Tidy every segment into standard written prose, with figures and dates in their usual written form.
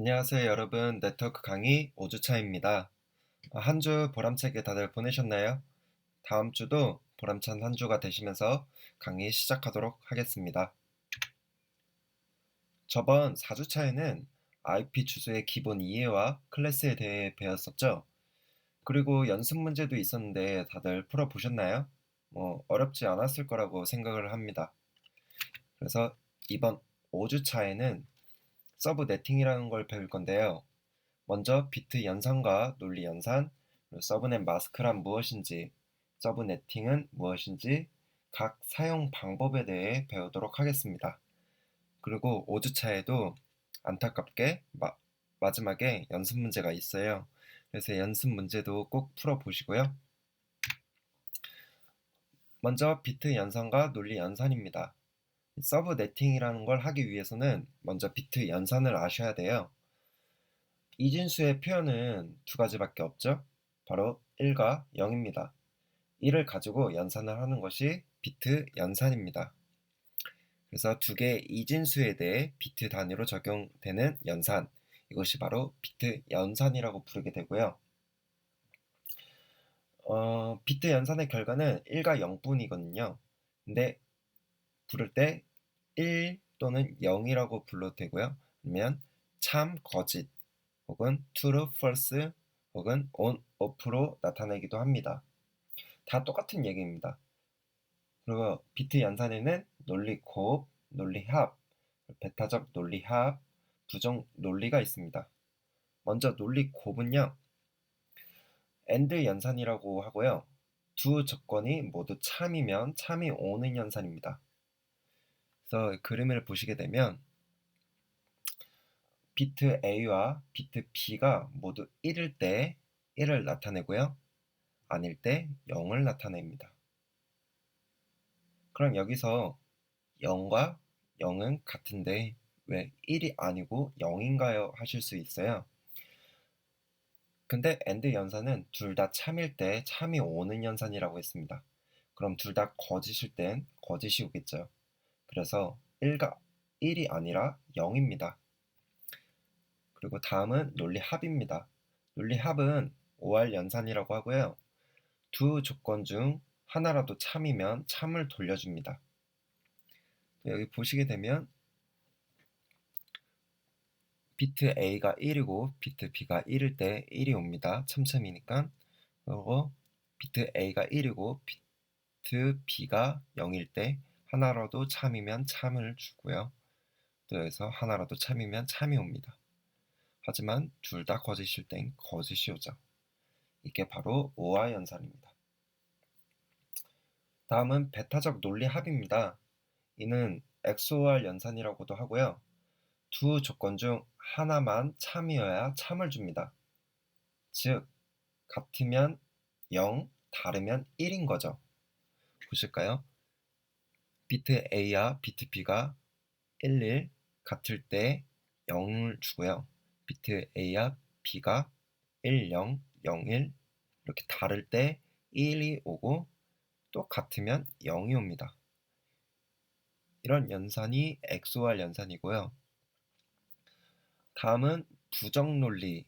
안녕하세요, 여러분. 네트워크 강의 5주차입니다. 한 주 보람차게 다들 보내셨나요? 다음 주도 보람찬 한 주가 되시면서 강의 시작하도록 하겠습니다. 저번 4주차에는 IP 주소의 기본 이해와 클래스에 대해 배웠었죠? 그리고 연습 문제도 있었는데 다들 풀어보셨나요? 어렵지 않았을 거라고 생각을 합니다. 그래서 이번 5주차에는 서브 네팅이라는 걸 배울 건데요. 먼저 비트 연산과 논리 연산, 서브넷 마스크란 무엇인지, 서브네팅은 무엇인지, 각 사용 방법에 대해 배우도록 하겠습니다. 그리고 5주차에도 안타깝게 마지막에 연습 문제가 있어요. 그래서 연습 문제도 꼭 풀어보시고요. 먼저 비트 연산과 논리 연산입니다. 서브네팅이라는 걸 하기 위해서는 먼저 비트 연산을 아셔야 돼요. 이진수의 표현은 두 가지밖에 없죠. 바로 1과 0입니다. 1을 가지고 연산을 하는 것이 비트 연산입니다. 그래서 두 개의 이진수에 대해 비트 단위로 적용되는 연산, 이것이 바로 비트 연산이라고 부르게 되고요. 비트 연산의 결과는 1과 0뿐이거든요. 근데 부를 때 1 또는 0이라고 불러도 되고요. 아니면 참, 거짓, 혹은 true, false, 혹은 on, off로 나타내기도 합니다. 다 똑같은 얘기입니다. 그리고 비트 연산에는 논리 곱, 논리 합, 배타적 논리 합, 부정 논리가 있습니다. 먼저 논리 곱은요, AND 연산이라고 하고요. 두 조건이 모두 참이면 참이 오는 연산입니다. 그래서 그림을 보시게 되면 비트 A와 비트 B가 모두 1일 때 1을 나타내고요. 아닐 때 0을 나타냅니다. 그럼 여기서 0과 0은 같은데 왜 1이 아니고 0인가요? 하실 수 있어요. 근데 AND 연산은 둘 다 참일 때 참이 오는 연산이라고 했습니다. 그럼 둘 다 거짓일 땐 거짓이 오겠죠. 그래서 1이 아니라 0입니다. 그리고 다음은 논리 합입니다. 논리 합은 OR 연산이라고 하고요. 두 조건 중 하나라도 참이면 참을 돌려줍니다. 여기 보시게 되면 비트 A가 1이고 비트 B가 1일 때 1이 옵니다. 참참이니까. 그리고 비트 A가 1이고 비트 B가 0일 때 하나라도 참이면 참을 주고요. 또 여기서 하나라도 참이면 참이 옵니다. 하지만 둘 다 거짓일 땐 거짓이 오죠. 이게 바로 OR 연산입니다. 다음은 배타적 논리 합입니다. 이는 XOR 연산이라고도 하고요. 두 조건 중 하나만 참이어야 참을 줍니다. 즉, 같으면 0, 다르면 1인 거죠. 보실까요? 비트 A와 비트 B가 11 같을 때 0을 주고요. 비트 A와 B가 10, 01 이렇게 다를 때 1이 오고 또 같으면 0이 옵니다. 이런 연산이 XOR 연산이고요. 다음은 부정논리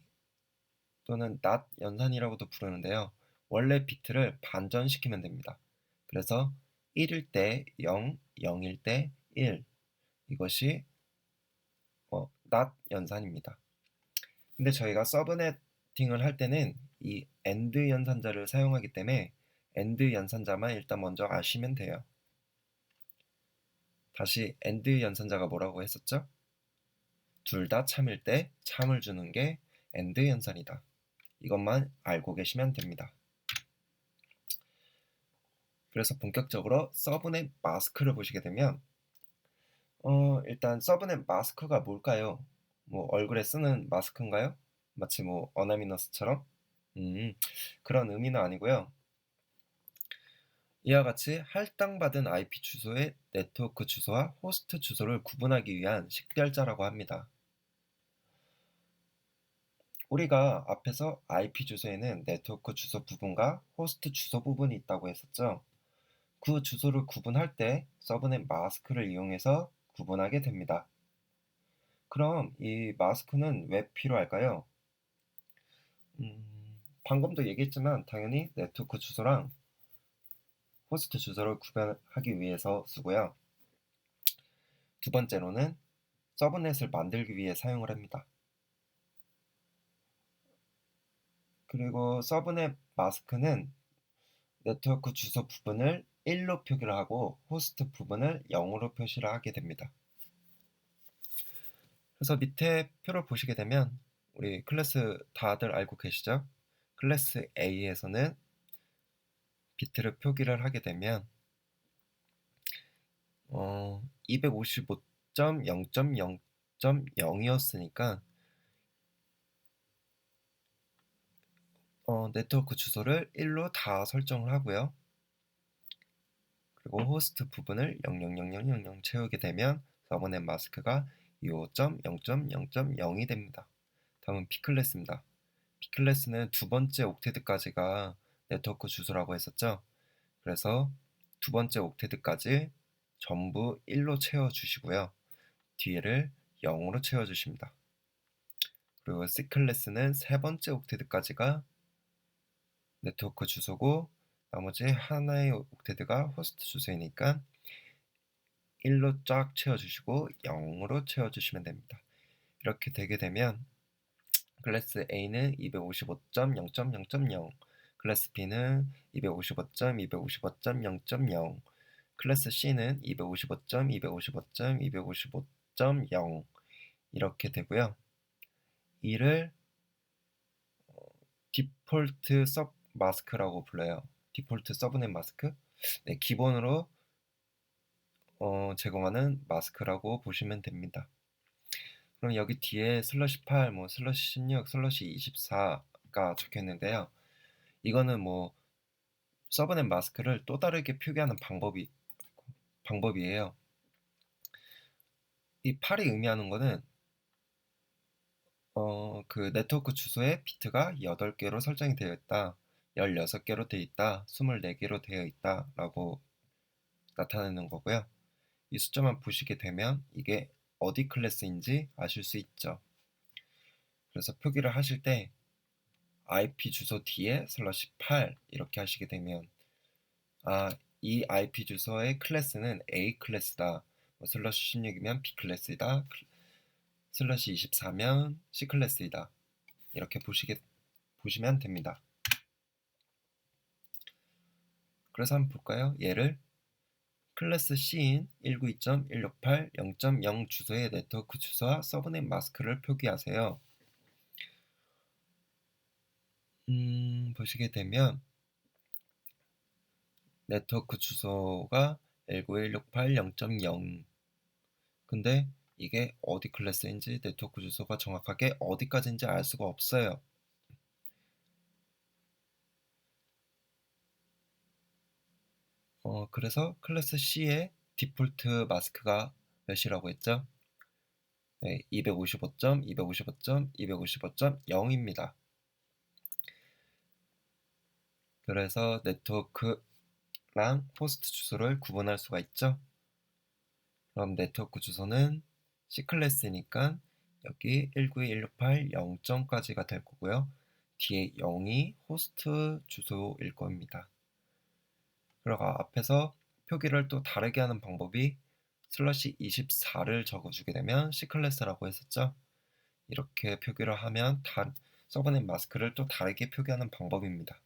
또는 not 연산이라고도 부르는데요. 원래 비트를 반전시키면 됩니다. 그래서 1일 때 0, 0일 때 1 이것이 not 연산입니다. 근데 저희가 서브네팅을 할 때는 이 AND 연산자를 사용하기 때문에 AND 연산자만 일단 먼저 아시면 돼요. 다시 AND 연산자가 뭐라고 했었죠? 둘 다 참일 때 참을 주는 게 AND 연산이다. 이것만 알고 계시면 됩니다. 그래서 본격적으로 서브넷 마스크를 보시게 되면 일단 서브넷 마스크가 뭘까요? 얼굴에 쓰는 마스크인가요? 마치 어나미너스처럼? 그런 의미는 아니고요. 이와 같이 할당받은 IP 주소의 네트워크 주소와 호스트 주소를 구분하기 위한 식별자라고 합니다. 우리가 앞에서 IP 주소에는 네트워크 주소 부분과 호스트 주소 부분이 있다고 했었죠. 그 주소를 구분할 때 서브넷 마스크를 이용해서 구분하게 됩니다. 그럼 이 마스크는 왜 필요할까요? 방금도 얘기했지만 당연히 네트워크 주소랑 호스트 주소를 구별하기 위해서 쓰고요. 두 번째로는 서브넷을 만들기 위해 사용을 합니다. 그리고 서브넷 마스크는 네트워크 주소 부분을 1로 표기를 하고 호스트 부분을 0으로 표시를 하게 됩니다. 그래서 밑에 표를 보시게 되면 우리 클래스 다들 알고 계시죠? 클래스 A에서는 비트를 표기를 하게 되면 255.0.0.0이었으니까 네트워크 주소를 1로 다 설정을 하고요. 그리고 호스트 부분을 0000000 채우게 되면 서브넷 마스크가 25.0.0.0이 됩니다. 다음은 B클래스입니다. B클래스는 두 번째 옥테트까지가 네트워크 주소라고 했었죠. 그래서 두 번째 옥테트까지 전부 1로 채워주시고요. 뒤에를 0으로 채워주십니다. 그리고 C클래스는 세 번째 옥테트까지가 네트워크 주소고 나머지 하나의 옥테트가 호스트 주소이니까 1로 쫙 채워주시고 0으로 채워주시면 됩니다. 이렇게 되게 되면 클래스 A는 255.0.0.0, 클래스 B는 255.255.0.0, 클래스 C는 255.255.255.0 이렇게 되고요. 이를 디폴트 섭 마스크라고 불러요. 디폴트 서브넷 마스크? 네, 기본으로 제공하는 마스크라고 보시면 됩니다. 그럼 여기 뒤에 슬러시 8, 뭐 슬러시 16, 슬러시 24가 적혀 있는데요. 이거는 뭐 서브넷 마스크를 또 다르게 표기하는 방법이에요. 이 8이 의미하는 거는 그 네트워크 주소에 비트가 8개로 설정이 되어 있다, 16개로 되어 있다, 24개로 되어 있다 라고 나타내는 거고요. 이 숫자만 보시게 되면 이게 어디 클래스인지 아실 수 있죠. 그래서 표기를 하실 때 IP 주소 뒤에 슬러시 8 이렇게 하시게 되면 이 IP 주소의 클래스는 A 클래스다. 뭐 슬러시 16이면 B 클래스이다. 슬러시 24면 C 클래스이다. 이렇게 보시면 됩니다. 그래서 한번 볼까요? 얘를 클래스 C인 192.168.0.0 주소의 네트워크 주소와 서브넷 마스크를 표기하세요. 보시게 되면 네트워크 주소가 19168.0.0 근데 이게 어디 클래스인지 네트워크 주소가 정확하게 어디까지인지 알 수가 없어요. 그래서 클래스 C의 디폴트 마스크가 몇이라고 했죠? 네, 255.255.255.0입니다. 그래서 네트워크랑 호스트 주소를 구분할 수가 있죠. 그럼 네트워크 주소는 C 클래스니까 여기 192.168 0점까지가 될 거고요. 뒤에 0이 호스트 주소일 겁니다. 그리고 앞에서 표기를 또 다르게 하는 방법이 슬러시 24를 적어주게 되면 C 클래스라고 했었죠. 이렇게 표기를 하면 서브넷 마스크를 또 다르게 표기하는 방법입니다.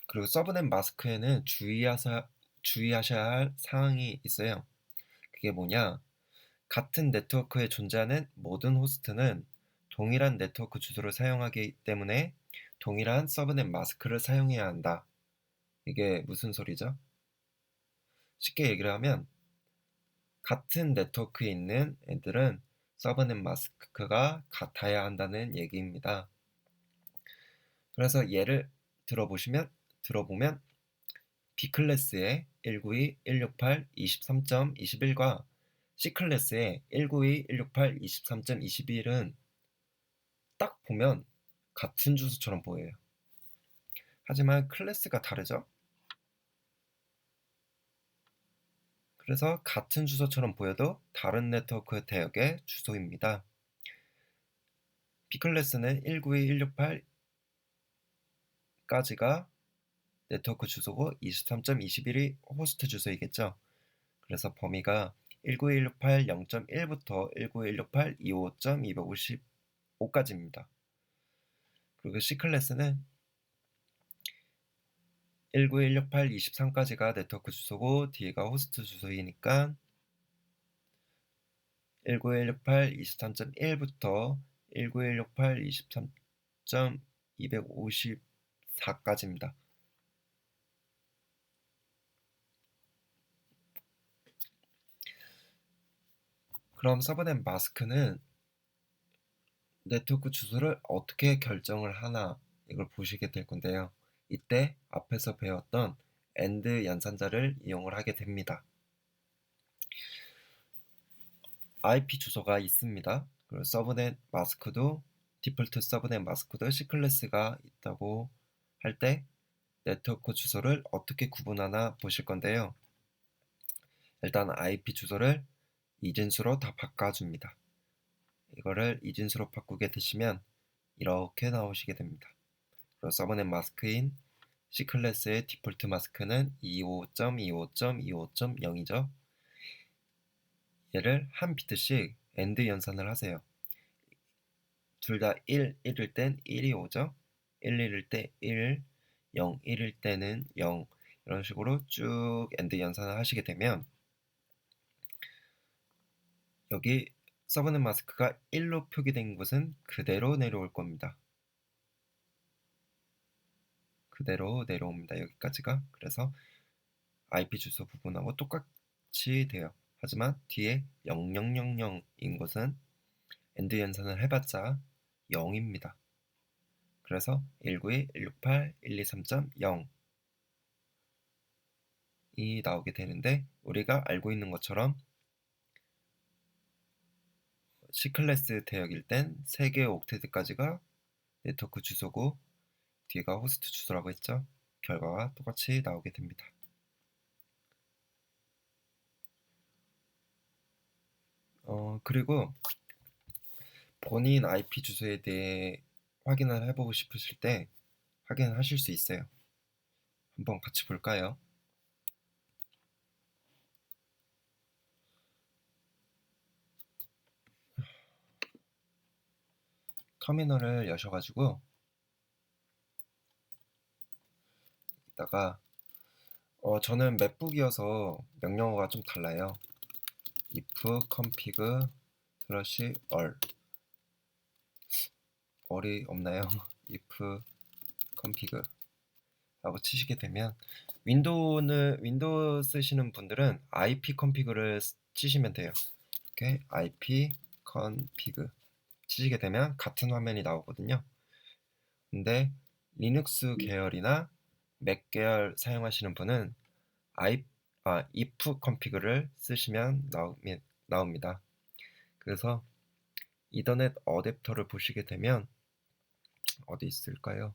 그리고 서브넷 마스크에는 주의하셔야 할 사항이 있어요. 그게 뭐냐? 같은 네트워크에 존재하는 모든 호스트는 동일한 네트워크 주소를 사용하기 때문에 동일한 서브넷 마스크를 사용해야 한다. 이게 무슨 소리죠? 쉽게 얘기를 하면 같은 네트워크에 있는 애들은 서브넷 마스크가 같아야 한다는 얘기입니다. 그래서 예를 들어보면 B클래스의 192.168.23.21과 C클래스의 192.168.23.21은 딱 보면 같은 주소처럼 보여요. 하지만 클래스가 다르죠? 그래서 같은 주소처럼 보여도 다른 네트워크 대역의 주소입니다. B클래스는 192.168까지가 네트워크 주소고 23.21이 호스트 주소이겠죠. 그래서 범위가 192.168.0.1부터 192.168.25.255까지입니다. 그리고 C클래스는 192.168.23까지가 네트워크 주소고 뒤에가 호스트 주소이니까 192.168.23.1부터 192.168.23.254까지입니다. 그럼 서브넷 마스크는 네트워크 주소를 어떻게 결정을 하나 이걸 보시게 될 건데요. 이때 앞에서 배웠던 AND 연산자를 이용을 하게 됩니다. IP 주소가 있습니다. 그리고 서브넷 마스크도 디폴트 서브넷 마스크도 C클래스가 있다고 할 때 네트워크 주소를 어떻게 구분하나 보실 건데요. 일단 IP 주소를 이진수로 다 바꿔줍니다. 이거를 이진수로 바꾸게 되시면 이렇게 나오시게 됩니다. 그리고 서브넷 마스크인 C클래스의 디폴트 마스크는 25.25.25.0이죠. 얘를 한 비트씩 AND 연산을 하세요. 둘 다 1일 땐 1이 오죠. 1일 때 1, 0, 1일 때는 0 이런 식으로 쭉 AND 연산을 하시게 되면 여기 서브넷 마스크가 1로 표기된 곳은 그대로 내려올 겁니다. 그대로 내려옵니다. 여기까지가. 그래서 IP 주소 부분하고 똑같이 돼요. 하지만 뒤에 0000인 곳은 AND 연산을 해봤자 0입니다. 그래서 192.168.123.0이 나오게 되는데 우리가 알고 있는 것처럼 C클래스 대역일 땐 3개의 옥테트까지가 네트워크 주소고 뒤가 호스트 주소라고 했죠. 결과와 똑같이 나오게 됩니다. 그리고 본인 IP 주소에 대해 확인을 해보고 싶으실 때 확인하실 수 있어요. 한번 같이 볼까요? 터미널을 여셔가지고 이따가 저는 맥북이어서 명령어가 좀 달라요. if config all이 없나요? if config 라고 치시게 되면 윈도우 쓰시는 분들은 IP config를 치시면 돼요. 이렇게 IP config 치시게 되면 같은 화면이 나오거든요. 근데 리눅스 계열이나 맥 계열 사용하시는 분은 if config를 쓰시면 나옵니다. 그래서 이더넷 어댑터를 보시게 되면 어디 있을까요?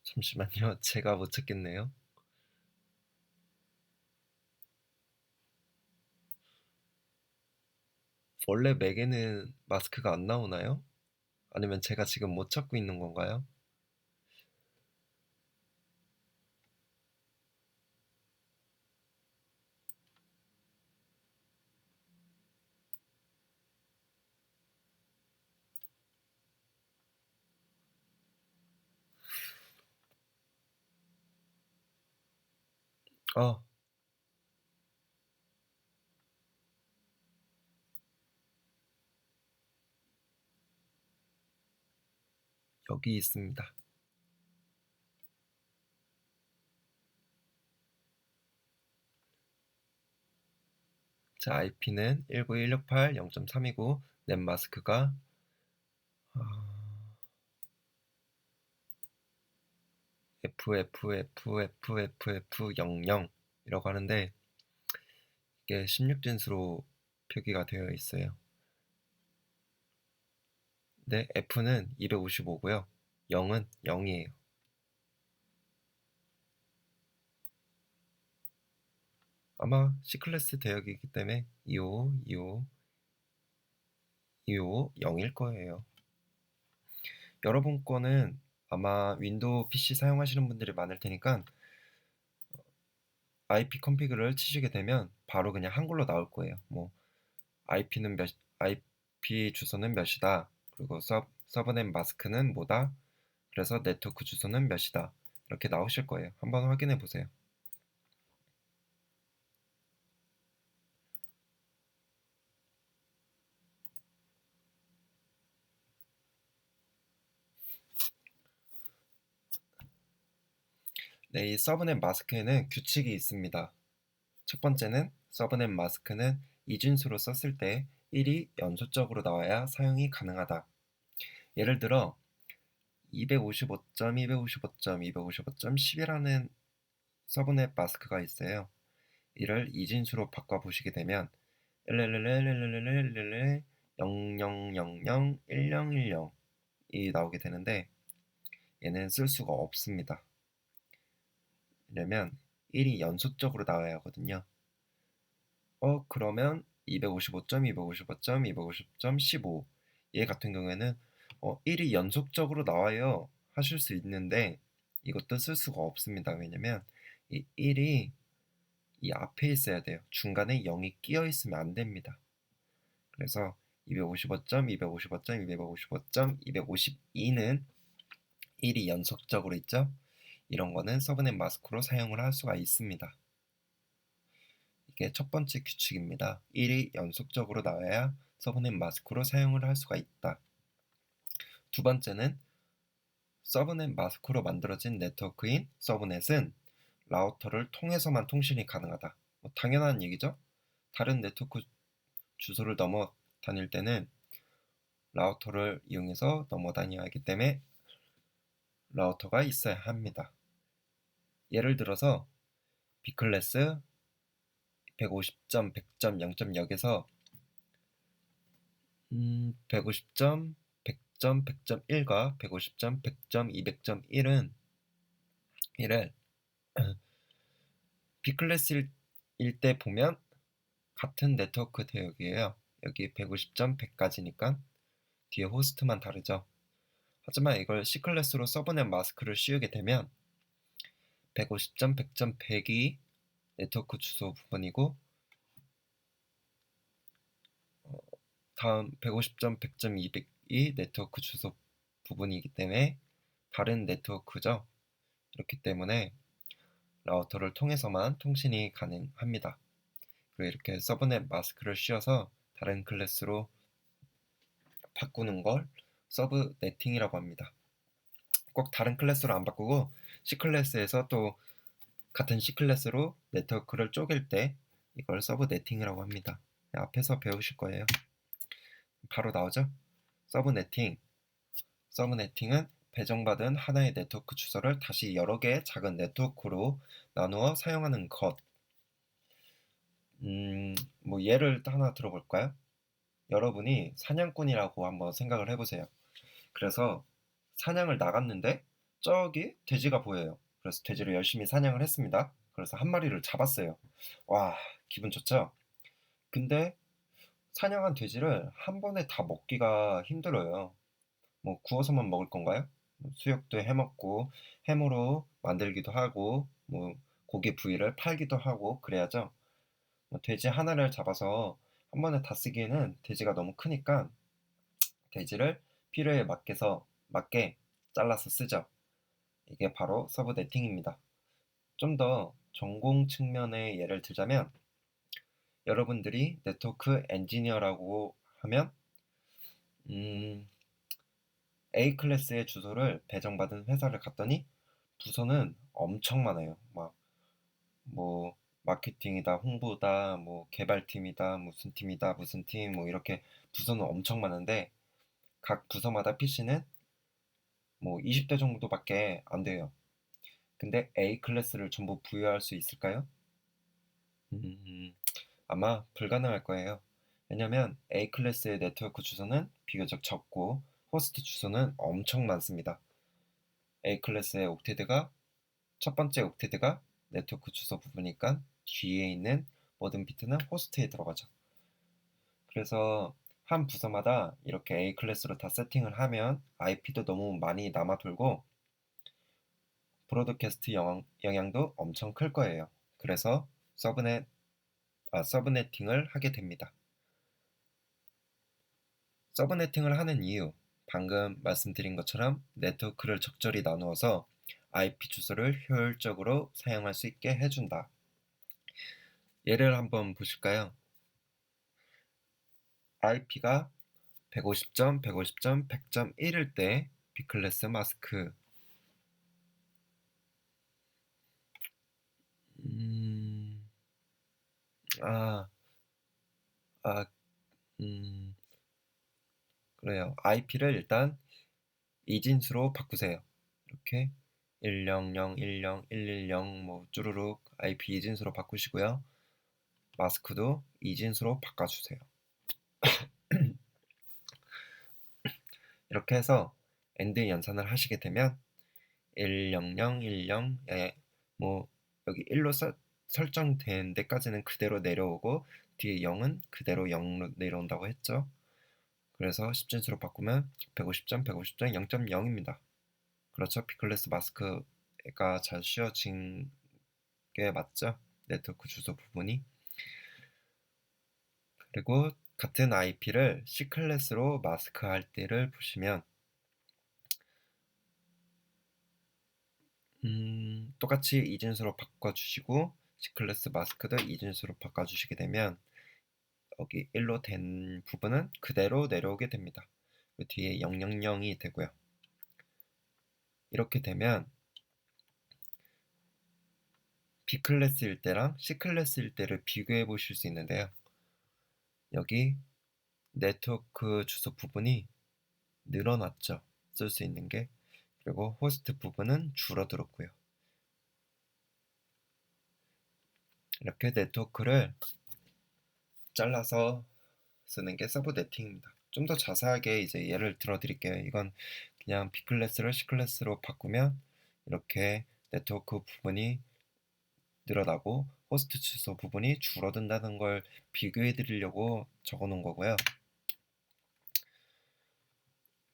잠시만요. 제가 못 찾겠네요. 원래 맥에는 마스크가 안 나오나요? 아니면 제가 지금 못 찾고 있는 건가요? 어, 여기 있습니다. 자, IP는 19168.0.3이고 넷 마스크가 FFFFFF00이라고 하는데 이게 16진수로 표기가 되어 있어요. 네, F는 255고요. 0은 0이에요. 아마 C클래스 대역이기 때문에 255, 0일 거예요. 여러분 거는 아마 윈도우 PC 사용하시는 분들이 많을 테니까 IP 컨피그를 치시게 되면 바로 그냥 한글로 나올 거예요. 뭐 IP 주소는 몇이다. 그리고 서브넷 마스크는 뭐다. 그래서 네트워크 주소는 몇이다. 이렇게 나오실 거예요. 한번 확인해 보세요. 네, 이 서브넷 마스크에는 규칙이 있습니다. 첫 번째는 서브넷 마스크는 이진수로 썼을 때 1이 연속적으로 나와야 사용이 가능하다. 예를 들어 255.255.255.10이라는 서브넷 마스크가 있어요. 이를 이진수로 바꿔보시게 되면 0000101010이 나오게 되는데 얘는 쓸 수가 없습니다. 왜냐면 1이 연속적으로 나와야 하거든요. 그러면 255.255.255.15 얘 같은 경우에는 1이 연속적으로 나와요 하실 수 있는데 이것도 쓸 수가 없습니다. 왜냐면 이 1이 이 앞에 있어야 돼요. 중간에 0이 끼어 있으면 안 됩니다. 그래서 255.255.255.252는 1이 연속적으로 있죠. 이런 거는 서브넷 마스크로 사용을 할 수가 있습니다. 이게 첫 번째 규칙입니다. 1이 연속적으로 나와야 서브넷 마스크로 사용을 할 수가 있다. 두 번째는 서브넷 마스크로 만들어진 네트워크인 서브넷은 라우터를 통해서만 통신이 가능하다. 당연한 얘기죠. 다른 네트워크 주소를 넘어 다닐 때는 라우터를 이용해서 넘어 다녀야 하기 때문에 라우터가 있어야 합니다. 예를 들어서 B클래스 150점, 100점, 0.0에서 150점, 100점, 100점 1과 150점, 100점, 200점 1은 이를 B클래스일 때 보면 같은 네트워크 대역이에요. 여기 150점, 100까지니까 뒤에 호스트만 다르죠. 하지만 이걸 C클래스로 서브넷 마스크를 씌우게 되면 150점, 100점, 100이 네트워크 주소 부분이고 다음 150점, 100점, 200이 네트워크 주소 부분이기 때문에 다른 네트워크죠. 그렇기 때문에 라우터를 통해서만 통신이 가능합니다. 그리고 이렇게 서브넷 마스크를 씌워서 다른 클래스로 바꾸는 걸 서브네팅이라고 합니다. 꼭 다른 클래스로 안 바꾸고 C클래스에서 또 같은 C클래스로 네트워크를 쪼갤 때 이걸 서브네팅이라고 합니다. 앞에서 배우실 거예요. 바로 나오죠? 서브네팅은 배정받은 하나의 네트워크 주소를 다시 여러 개의 작은 네트워크로 나누어 사용하는 것. 뭐 예를 하나 들어볼까요? 여러분이 사냥꾼이라고 한번 생각을 해보세요. 그래서 사냥을 나갔는데 저기 돼지가 보여요. 그래서 돼지를 열심히 사냥을 했습니다. 그래서 한 마리를 잡았어요. 와, 기분 좋죠? 근데 사냥한 돼지를 한 번에 다 먹기가 힘들어요. 뭐 구워서만 먹을 건가요? 수육도 해먹고 햄으로 만들기도 하고 뭐 고기 부위를 팔기도 하고 그래야죠. 돼지 하나를 잡아서 한 번에 다 쓰기에는 돼지가 너무 크니까 돼지를 필요에 맞게 잘라서 쓰죠. 이게 바로 서브네팅입니다. 좀 더 전공 측면의 예를 들자면 여러분들이 네트워크 엔지니어라고 하면 A 클래스의 주소를 배정받은 회사를 갔더니 부서는 엄청 많아요. 막 뭐 마케팅이다, 홍보다, 뭐 개발팀이다, 무슨 팀이다, 무슨 팀, 뭐 이렇게 부서는 엄청 많은데 각 부서마다 PC는 뭐 20대 정도밖에 안 돼요. 근데 A 클래스를 전부 부여할 수 있을까요? 아마 불가능할 거예요. 왜냐면 A 클래스의 네트워크 주소는 비교적 적고 호스트 주소는 엄청 많습니다. A 클래스의 옥테드가 첫 번째 옥테드가 네트워크 주소 부분이니까 뒤에 있는 모든 비트는 호스트에 들어가죠. 그래서 한 부서마다 이렇게 A 클래스로 다 세팅을 하면 IP도 너무 많이 남아 돌고 브로드캐스트 영향도 엄청 클 거예요. 그래서 서브네팅을 하게 됩니다. 서브네팅을 하는 이유, 방금 말씀드린 것처럼 네트워크를 적절히 나누어서 IP 주소를 효율적으로 사용할 수 있게 해준다. 예를 한번 보실까요? IP가 150점, 150점, 100.1일 때 B클래스 마스크 아, 아, 그래요. IP를 일단 이진수로 바꾸세요. 이렇게 100, 10, 110 뭐 쭈루룩 IP 이진수로 바꾸시고요. 마스크도 이진수로 바꿔주세요. 이렇게 해서 엔드 연산을 하시게 되면 100, 10, 뭐 여기 1로 설정된 데까지는 그대로 내려오고 뒤에 0은 그대로 0로 내려온다고 했죠. 그래서 10진수로 바꾸면 150점, 150점, 0.0입니다. 그렇죠. B클래스 마스크가 잘 씌워진 게 맞죠. 네트워크 주소 부분이. 그리고 같은 IP를 C클래스로 마스크할 때를 보시면 똑같이 이진수로 바꿔주시고 C클래스 마스크도 이진수로 바꿔주시게 되면 여기 1로 된 부분은 그대로 내려오게 됩니다. 그 뒤에 000이 되고요. 이렇게 되면 B클래스일 때랑 C클래스일 때를 비교해 보실 수 있는데요. 여기 네트워크 주소 부분이 늘어났죠. 쓸 수 있는 게. 그리고 호스트 부분은 줄어들었고요. 이렇게 네트워크를 잘라서 쓰는 게 서브네팅입니다. 좀 더 자세하게 이제 예를 들어 드릴게요. 이건 그냥 B클래스를 C클래스로 바꾸면 이렇게 네트워크 부분이 늘어나고 호스트 주소 부분이 줄어든다는 걸 비교해 드리려고 적어 놓은 거고요.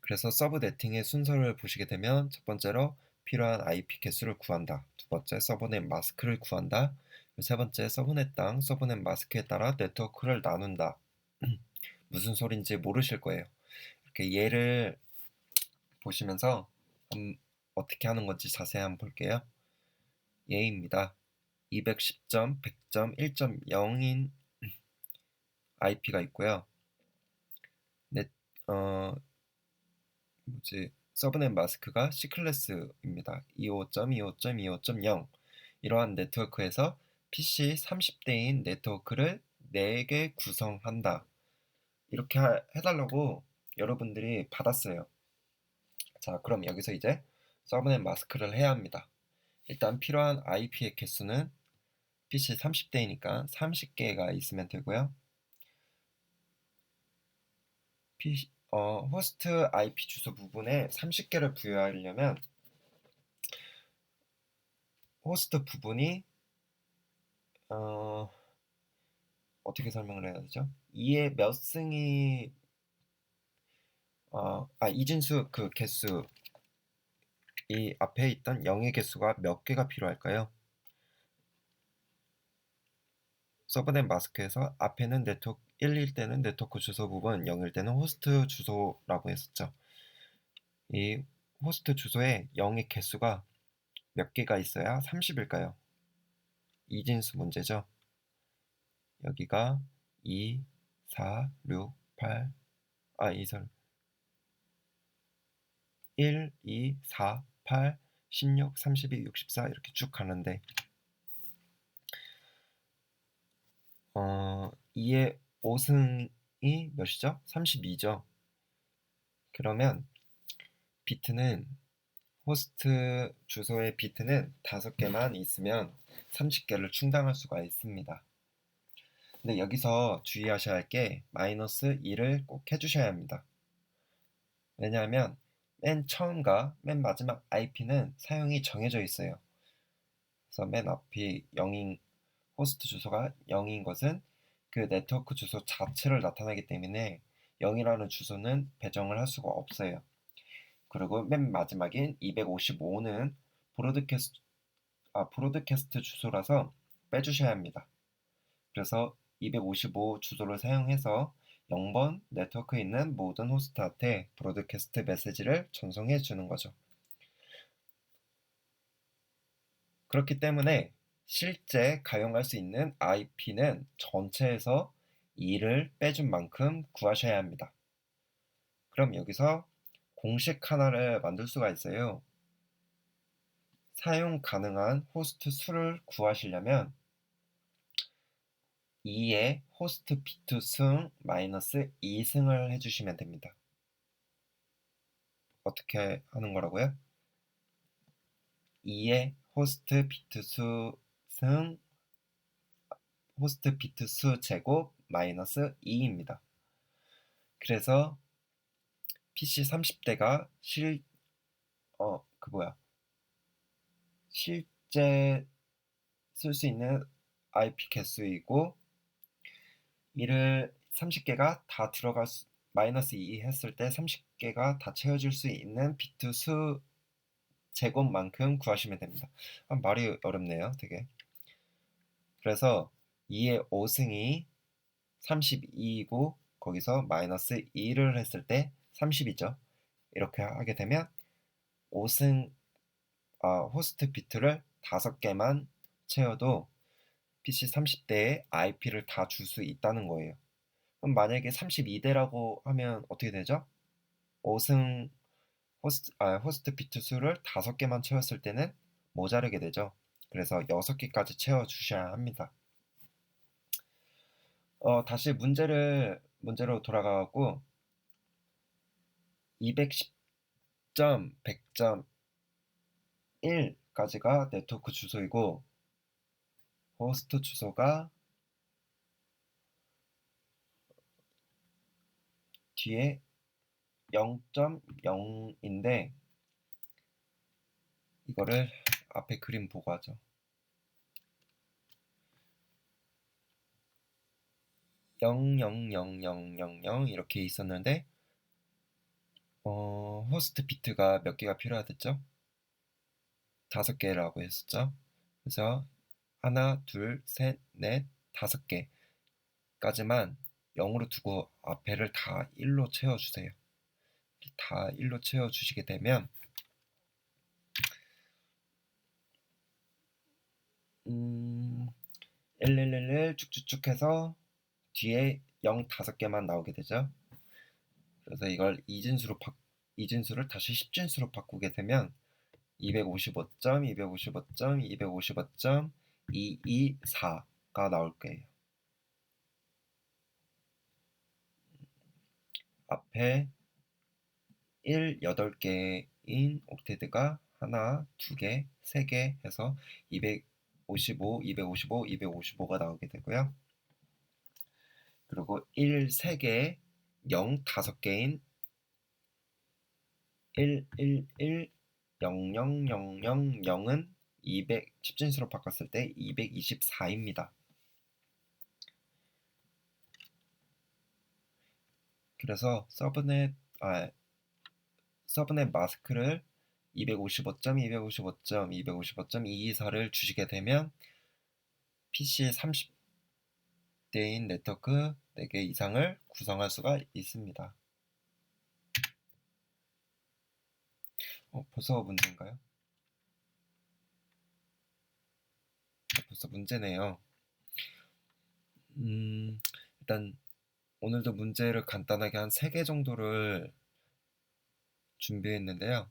그래서 서브네팅의 순서를 보시게 되면 첫 번째로 필요한 IP 개수를 구한다. 두 번째 서브넷 마스크를 구한다. 세 번째 서브넷당 서브넷 마스크에 따라 네트워크를 나눈다. 무슨 소린지 모르실 거예요. 이렇게 예를 보시면서 어떻게 하는 건지 자세히 한번 볼게요. 예입니다. 210점, 100점, 1.0인 IP가 있고요. 서브넷 마스크가 C클래스입니다. 25.25.25.0 이러한 네트워크에서 PC 30대인 네트워크를 4개 구성한다. 이렇게 해달라고 여러분들이 받았어요. 자, 그럼 여기서 이제 서브넷 마스크를 해야 합니다. 일단 필요한 IP의 개수는 PC 30대이니까 30개가 있으면 되고요. 호스트 IP 주소 부분에 30개를 부여하려면 호스트 부분이 어떻게 설명을 해야 되죠? 2의 몇 승이 이진수 그 개수 이 앞에 있던 0의 개수가 몇 개가 필요할까요? 서브넷 마스크에서 앞에는 네트워크 1일 때는 네트워크 주소 부분, 0일 때는 호스트 주소라고 했었죠. 이 호스트 주소에 0의 개수가 몇 개가 있어야 30일까요? 이진수 문제죠. 여기가 2, 4, 6, 8, 1, 2, 4, 8, 16, 32, 64 이렇게 쭉 가는데 2의 5승이 몇이죠? 32죠. 그러면 비트는 호스트 주소의 비트는 5개만 있으면 30개를 충당할 수가 있습니다. 근데 여기서 주의하셔야 할 게 마이너스 2를 꼭 해주셔야 합니다. 왜냐하면 맨 처음과 맨 마지막 IP는 사용이 정해져 있어요. 그래서 맨 앞이 0인 호스트 주소가 0인 것은 그 네트워크 주소 자체를 나타내기 때문에 0이라는 주소는 배정을 할 수가 없어요. 그리고 맨 마지막인 255는 브로드캐스트 주소라서 빼주셔야 합니다. 그래서 255 주소를 사용해서 0번 네트워크에 있는 모든 호스트한테 브로드캐스트 메시지를 전송해 주는 거죠. 그렇기 때문에 실제 가용할 수 있는 IP는 전체에서 2를 빼준 만큼 구하셔야 합니다. 그럼 여기서 공식 하나를 만들 수가 있어요. 사용 가능한 호스트 수를 구하시려면 2의 호스트 비트 승 마이너스 2승을 해주시면 됩니다. 어떻게 하는 거라고요? 2의 호스트 비트 수 제곱 마이너스 2입니다. 그래서 PC 30대가 실제 쓸 수 있는 IP 개수이고 이를 30개가 다 마이너스 2 했을 때 30개가 다 채워줄 수 있는 비트 수 제곱만큼 구하시면 됩니다. 말이 어렵네요, 되게. 그래서 2의 5승이 32이고 거기서 마이너스 2를 했을 때 30이죠. 이렇게 하게 되면 5승 호스트 비트를 5개만 채워도 PC 30대에 IP를 다 줄 수 있다는 거예요. 그럼 만약에 32대라고 하면 어떻게 되죠? 5승 호스트 비트 수를 5개만 채웠을 때는 모자르게 되죠. 그래서 6개까지 채워주셔야 합니다. 다시 문제로 돌아가고 210.100.1까지가 네트워크 주소이고 호스트 주소가 뒤에 0.0인데 이거를 앞에 그림 보고 하죠. 0.0.0.0.0 이렇게 있었는데 호스트 비트가 몇 개가 필요하겠죠? 5개라고 했었죠. 그래서 하나, 둘, 셋, 넷, 5개까지만 0으로 두고 앞에를 다 1로 채워주세요. 다 1로 채워주시게 되면 111 쭉쭉쭉 해서 뒤에 0 5개만 나오게 되죠. 그래서 이걸 이진수를 다시 10진수로 바꾸게 되면 255.255.255.224가 나올 거예요. 앞에 8개인 옥테드가 하나, 2개, 3개 해서 255, 255, 255가 나오게 되고요. 그리고 1, 3개, 0, 5개인 1, 1, 1, 0, 0, 0, 0, 0은 10진수로 바꿨을 때 224입니다. 그래서 서브넷 마스크를 255.255.255.224를 주시게 되면 PC 30대인 네트워크 4개 이상을 구성할 수가 있습니다. 벌써 문제인가요? 벌써 문제네요. 일단 오늘도 문제를 간단하게 한 3개 정도를 준비했는데요.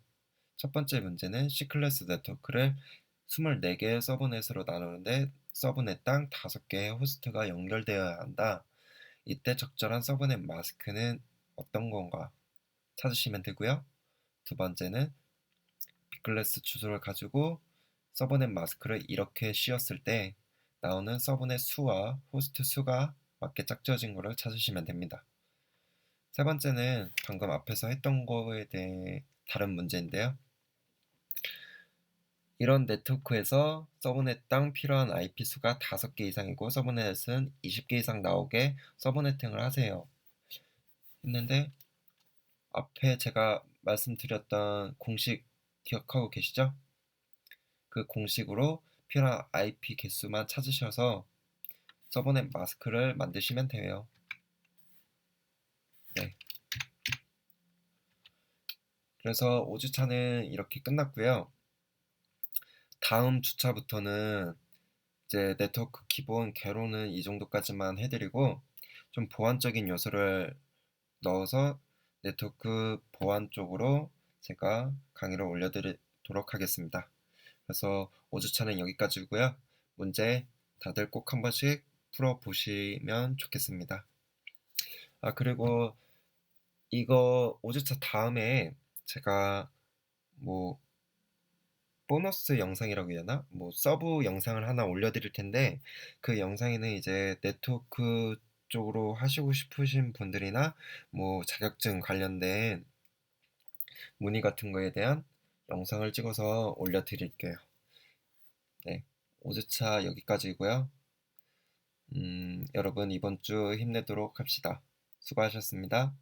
첫 번째 문제는 C클래스 네트워크를 24개의 서브넷으로 나누는데 서브넷당 5개의 호스트가 연결되어야 한다. 이때 적절한 서브넷 마스크는 어떤 건가 찾으시면 되고요. 두 번째는 B클래스 주소를 가지고 서브넷 마스크를 이렇게 씌웠을 때 나오는 서브넷 수와 호스트 수가 맞게 짝지어진 거를 찾으시면 됩니다. 세 번째는 방금 앞에서 했던 거에 대해 다른 문제인데요. 이런 네트워크에서 서브넷당 필요한 IP 수가 5개 이상이고 서브넷은 20개 이상 나오게 서브네팅을 하세요. 했는데 앞에 제가 말씀드렸던 공식 기억하고 계시죠? 그 공식으로 필요한 IP 개수만 찾으셔서 서브넷 마스크를 만드시면 돼요. 네. 그래서 5주차는 이렇게 끝났고요. 다음 주차부터는 이제 네트워크 기본 개론은 이 정도까지만 해드리고 좀 보안적인 요소를 넣어서 네트워크 보안 쪽으로 제가 강의를 올려드리도록 하겠습니다. 그래서 5주차는 여기까지고요. 문제 다들 꼭 한 번씩 풀어보시면 좋겠습니다. 그리고 이거 5주차 다음에 제가 뭐 보너스 영상이라고 해야 하나? 뭐 서브 영상을 하나 올려드릴 텐데 그 영상에는 이제 네트워크 쪽으로 하시고 싶으신 분들이나 뭐 자격증 관련된 문의 같은 거에 대한 영상을 찍어서 올려드릴게요. 네, 5주차 여기까지고요. 여러분 이번 주 힘내도록 합시다. 수고하셨습니다.